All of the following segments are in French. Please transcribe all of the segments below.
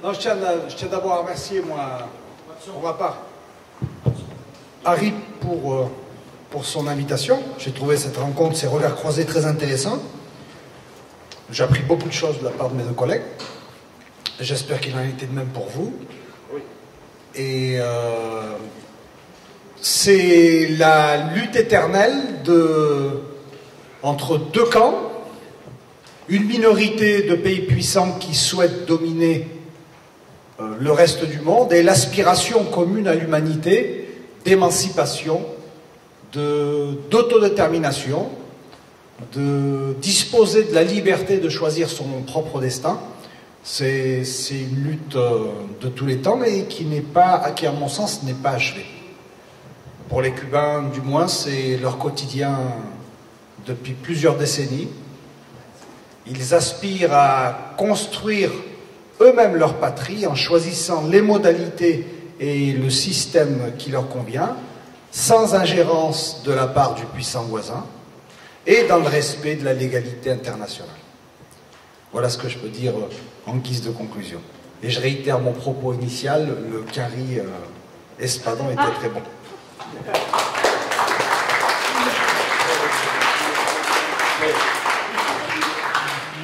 Non, je tiens d'abord à remercier, moi, pour ma part, Harry pour son invitation. J'ai trouvé cette rencontre, ces regards croisés très intéressants. J'ai appris beaucoup de choses de la part de mes deux collègues. J'espère qu'il en a été de même pour vous. Oui. Et c'est la lutte éternelle entre deux camps, une minorité de pays puissants qui souhaitent dominer le reste du monde et l'aspiration commune à l'humanité d'émancipation, d'autodétermination, de disposer de la liberté de choisir son propre destin. C'est une lutte de tous les temps, mais qui, à mon sens, n'est pas achevée. Pour les Cubains, du moins, c'est leur quotidien depuis plusieurs décennies. Ils aspirent à construire eux-mêmes leur patrie en choisissant les modalités et le système qui leur convient, sans ingérence de la part du puissant voisin et dans le respect de la légalité internationale. Voilà ce que je peux dire en guise de conclusion. Et je réitère mon propos initial, le curry espadon était très bon.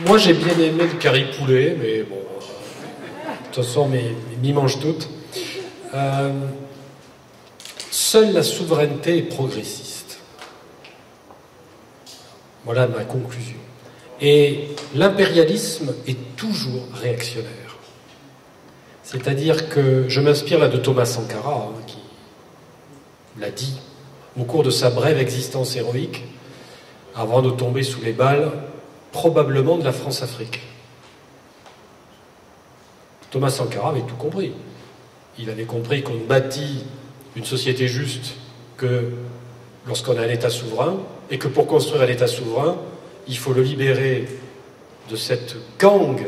Moi j'ai bien aimé le curry poulet, mais bon, de toute façon, m'y mange toutes. Seule la souveraineté est progressiste. Voilà ma conclusion. Et l'impérialisme est toujours réactionnaire. C'est-à-dire que je m'inspire là de Thomas Sankara, qui l'a dit au cours de sa brève existence héroïque, avant de tomber sous les balles, probablement de la France-Afrique. Thomas Sankara avait tout compris. Il avait compris qu'on bâtit une société juste que lorsqu'on a un État souverain, et que pour construire un État souverain, il faut le libérer de cette gangue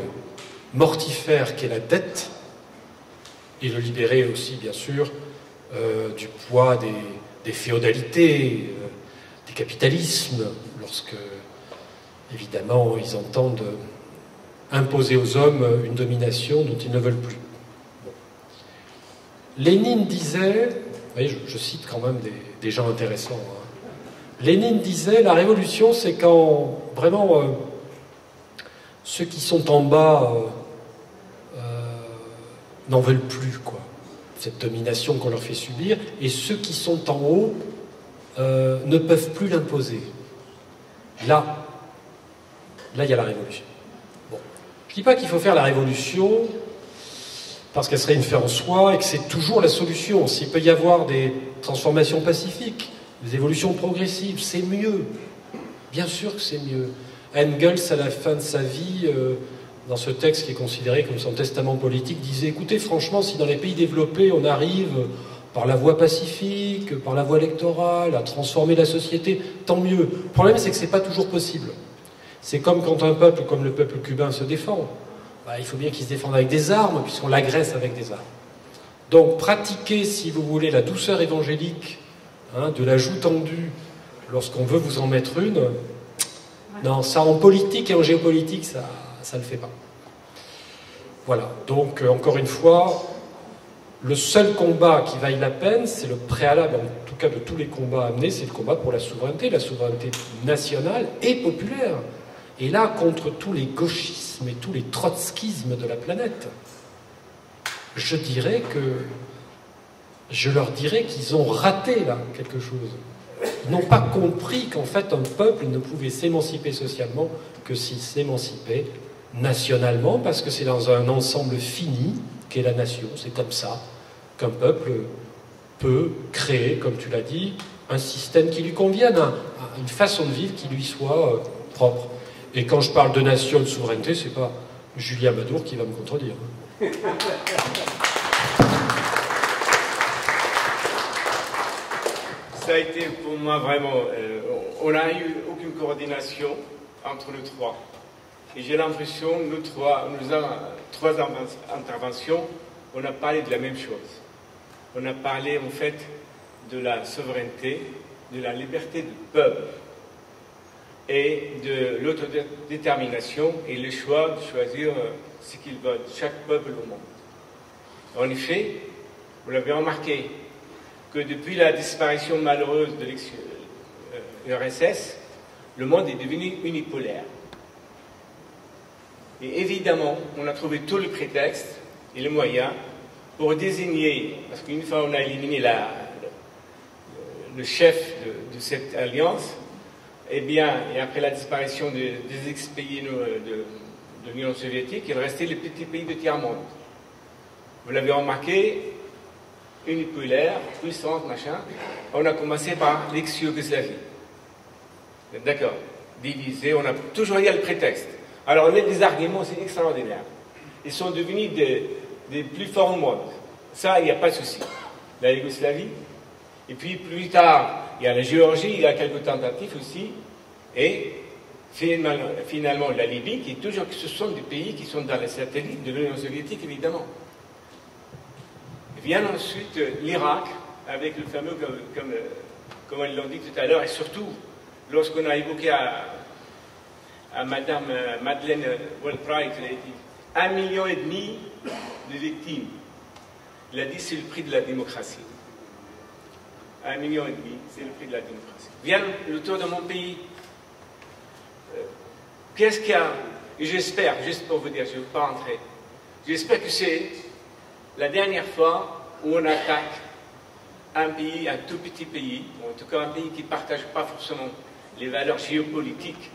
mortifère qu'est la dette, et le libérer aussi, bien sûr, du poids des féodalités, des capitalismes, lorsque, évidemment, ils entendent imposer aux hommes une domination dont ils ne veulent plus. Bon. Lénine disait, vous voyez, je cite quand même des gens intéressants, hein. Lénine disait, la révolution, c'est quand vraiment ceux qui sont en bas n'en veulent plus, quoi, cette domination qu'on leur fait subir, et ceux qui sont en haut ne peuvent plus l'imposer. Là, il y a la révolution. Bon. Je ne dis pas qu'il faut faire la révolution parce qu'elle serait une fin en soi et que c'est toujours la solution. S'il peut y avoir des transformations pacifiques, des évolutions progressives, c'est mieux. Bien sûr que c'est mieux. Engels, à la fin de sa vie, dans ce texte qui est considéré comme son testament politique, disait, écoutez, franchement, si dans les pays développés, on arrive par la voie pacifique, par la voie électorale, à transformer la société, tant mieux. Le problème, c'est que ce n'est pas toujours possible. C'est comme quand un peuple, comme le peuple cubain, se défend. Il faut bien qu'il se défende avec des armes, puisqu'on l'agresse avec des armes. Donc, pratiquez, si vous voulez, la douceur évangélique, hein, de la joue tendue, lorsqu'on veut vous en mettre une. Non, ça, en politique et en géopolitique, ça ne le fait pas. Voilà. Donc, encore une fois, le seul combat qui vaille la peine, c'est le préalable, en tout cas de tous les combats amenés, c'est le combat pour la souveraineté nationale et populaire. Et là, contre tous les gauchismes et tous les trotskismes de la planète, je leur dirais qu'ils ont raté là quelque chose. Ils n'ont pas compris qu'en fait un peuple ne pouvait s'émanciper socialement que s'il s'émancipait nationalement, parce que c'est dans un ensemble fini qu'est la nation. C'est comme ça qu'un peuple peut créer, comme tu l'as dit, un système qui lui convienne, une façon de vivre qui lui soit propre. Et quand je parle de nation, de souveraineté, c'est pas Julien Madour qui va me contredire. Ça a été pour moi vraiment... on n'a eu aucune coordination entre nous trois. Et j'ai l'impression, nous trois interventions, on a parlé de la même chose. On a parlé en fait de la souveraineté, de la liberté du peuple et de l'autodétermination et le choix de choisir ce qu'ils veulent, chaque peuple au monde. En effet, vous l'avez remarqué, que depuis la disparition malheureuse de l'URSS, le monde est devenu unipolaire. Et évidemment, on a trouvé tout le prétexte et les moyens pour désigner, parce qu'une fois on a éliminé le chef de cette alliance, eh bien, et après la disparition des ex-pays de l'Union soviétique, il restait les petits pays de tiers-monde. Vous l'avez remarqué, unipolaire, puissance, machin. On a commencé par l'ex-Yougoslavie. D'accord. Divisé, on a toujours eu le prétexte. Alors, les arguments, c'est extraordinaire. Ils sont devenus des plus forts au monde. Ça, il n'y a pas de souci. La Yougoslavie, et puis plus tard, il y a la Géorgie, il y a quelques tentatives aussi, et finalement la Libye, qui est toujours, ce sont des pays qui sont dans les satellites de l'Union soviétique, évidemment. Vient ensuite l'Irak, avec le fameux, comme ils l'ont dit tout à l'heure, et surtout, lorsqu'on a évoqué à Madame Madeleine Albright, elle a dit 1,5 million de victimes. Il a dit c'est le prix de la démocratie. 1,5 million, c'est le prix de la démocratie. Vient le tour de mon pays. Qu'est-ce qu'il y a? J'espère, juste pour vous dire, je ne veux pas entrer, j'espère que c'est la dernière fois où on attaque un pays, un tout petit pays, ou en tout cas un pays qui ne partage pas forcément les valeurs géopolitiques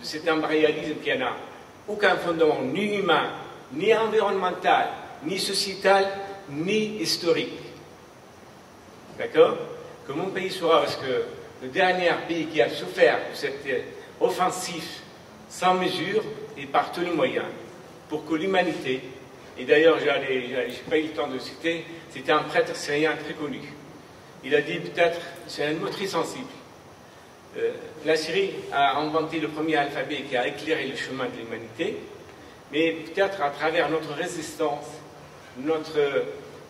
de cet impérialisme qui n'a aucun fondement, ni humain, ni environnemental, ni sociétal, ni historique. D'accord? Que mon pays soit, parce que le dernier pays qui a souffert de cette offensive sans mesure et par tous les moyens, pour que l'humanité, et d'ailleurs je n'ai pas eu le temps de citer, c'était un prêtre syrien très connu. Il a dit peut-être, c'est un mot très sensible, la Syrie a inventé le premier alphabet qui a éclairé le chemin de l'humanité, mais peut-être à travers notre résistance, notre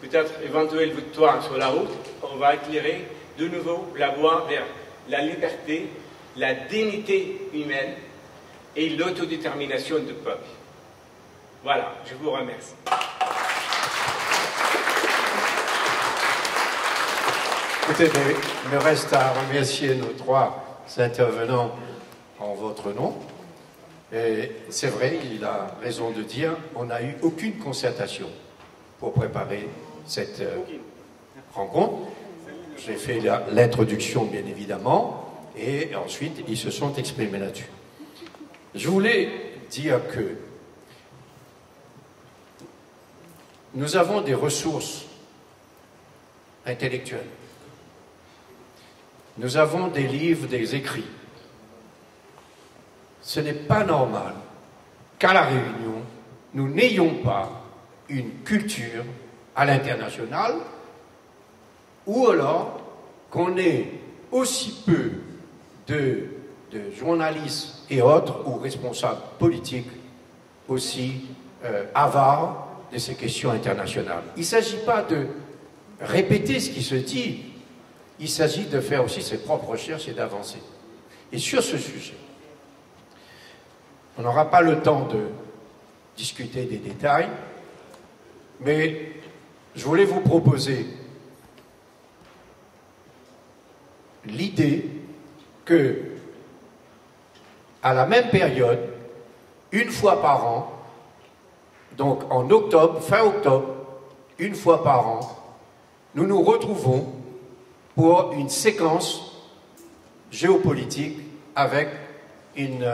peut-être éventuelle victoire sur la route, on va éclairer de nouveau la voie vers la liberté, la dignité humaine et l'autodétermination du peuple. Voilà, je vous remercie. Écoutez, il me reste à remercier nos trois intervenants en votre nom. Et c'est vrai, il a raison de dire, on n'a eu aucune concertation pour préparer cette rencontre. J'ai fait l'introduction, bien évidemment, et ensuite, ils se sont exprimés là-dessus. Je voulais dire que nous avons des ressources intellectuelles. Nous avons des livres, des écrits. Ce n'est pas normal qu'à La Réunion, nous n'ayons pas une culture à l'international, ou alors qu'on ait aussi peu de journalistes et autres, ou responsables politiques, aussi avares de ces questions internationales. Il ne s'agit pas de répéter ce qui se dit, il s'agit de faire aussi ses propres recherches et d'avancer. Et sur ce sujet, on n'aura pas le temps de discuter des détails, mais je voulais vous proposer l'idée que, à la même période, une fois par an, donc en octobre, fin octobre, une fois par an, nous nous retrouvons pour une séquence géopolitique avec une...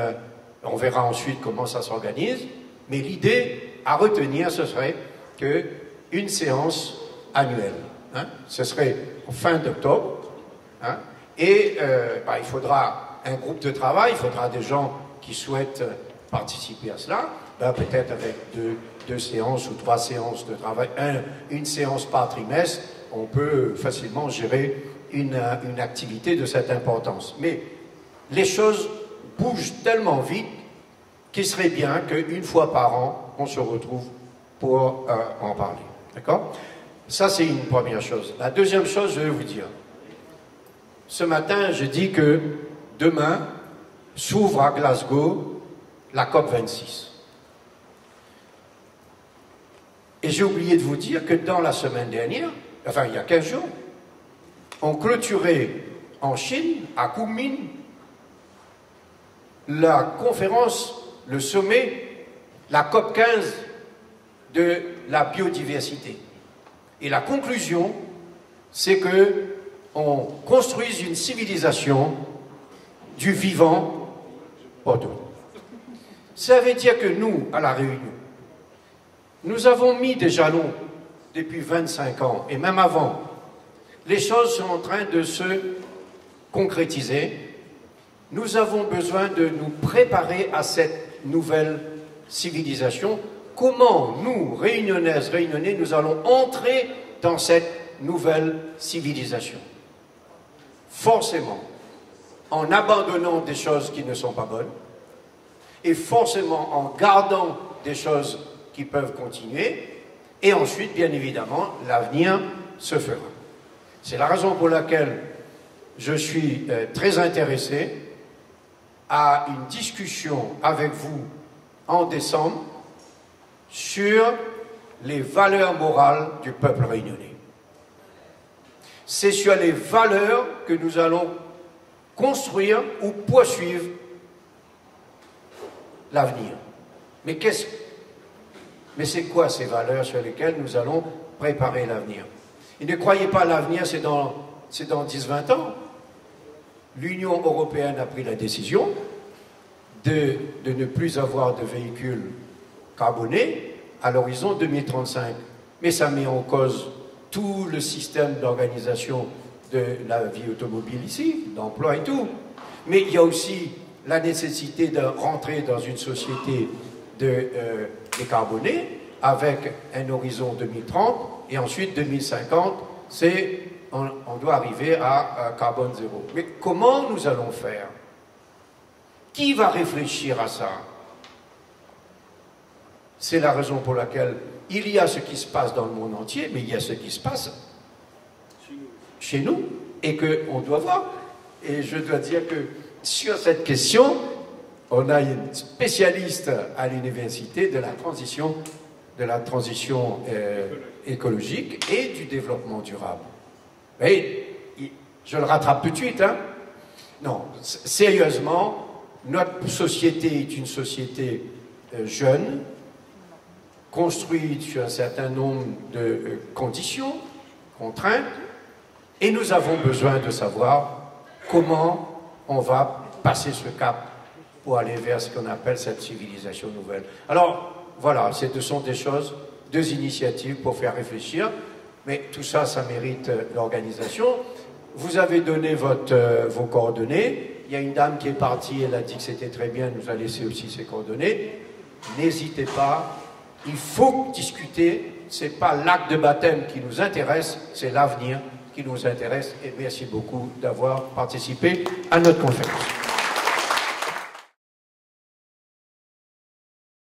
on verra ensuite comment ça s'organise, mais l'idée à retenir, ce serait qu'une séance annuelle. Hein, ce serait en fin d'octobre. Hein, et il faudra un groupe de travail, il faudra des gens qui souhaitent participer à cela, peut-être avec deux séances ou 3 séances de travail, une séance par trimestre, on peut facilement gérer une activité de cette importance. Mais les choses bougent tellement vite qu'il serait bien qu'une fois par an, on se retrouve pour en parler. D'accord? Ça, c'est une première chose. La deuxième chose, je vais vous dire. Ce matin, je dis que demain s'ouvre à Glasgow la COP26. Et j'ai oublié de vous dire que dans la semaine dernière, enfin il y a 15 jours, on clôturait en Chine, à Kunming, la conférence, le sommet, la COP 15 de la biodiversité. Et la conclusion, c'est que on construise une civilisation du vivant au tout. Ça veut dire que nous, à La Réunion, nous avons mis des jalons depuis 25 ans, et même avant. Les choses sont en train de se concrétiser. Nous avons besoin de nous préparer à cette nouvelle civilisation. Comment nous, Réunionnaises, Réunionnais, nous allons entrer dans cette nouvelle civilisation? Forcément, en abandonnant des choses qui ne sont pas bonnes, et forcément en gardant des choses qui peuvent continuer, et ensuite, bien évidemment, l'avenir se fera. C'est la raison pour laquelle je suis très intéressé à une discussion avec vous en décembre sur les valeurs morales du peuple réunionnais. C'est sur les valeurs que nous allons construire ou poursuivre l'avenir. Mais c'est quoi ces valeurs sur lesquelles nous allons préparer l'avenir? Et ne croyez pas l'avenir, c'est dans 10-20 ans. L'Union européenne a pris la décision de ne plus avoir de véhicules carbonés à l'horizon 2035. Mais ça met en cause tout le système d'organisation de la vie automobile ici, d'emploi et tout. Mais il y a aussi la nécessité de rentrer dans une société décarbonée avec un horizon 2030 et ensuite 2050, on doit arriver à carbone zéro. Mais comment nous allons faire? Qui va réfléchir à ça? C'est la raison pour laquelle il y a ce qui se passe dans le monde entier, mais il y a ce qui se passe chez nous et qu'on doit voir. Et je dois dire que sur cette question, on a une spécialiste à l'université de la transition écologique et du développement durable. Mais je le rattrape tout de suite, hein? Non, sérieusement, notre société est une société jeune, construite sur un certain nombre de conditions, contraintes, et nous avons besoin de savoir comment on va passer ce cap pour aller vers ce qu'on appelle cette civilisation nouvelle. Alors, voilà, ce sont des choses, deux initiatives pour faire réfléchir, mais tout ça, ça mérite l'organisation. Vous avez donné vos coordonnées. Il y a une dame qui est partie, elle a dit que c'était très bien, elle nous a laissé aussi ses coordonnées. N'hésitez pas, il faut discuter, ce n'est pas l'acte de baptême qui nous intéresse, c'est l'avenir qui nous intéresse. Et merci beaucoup d'avoir participé à notre conférence.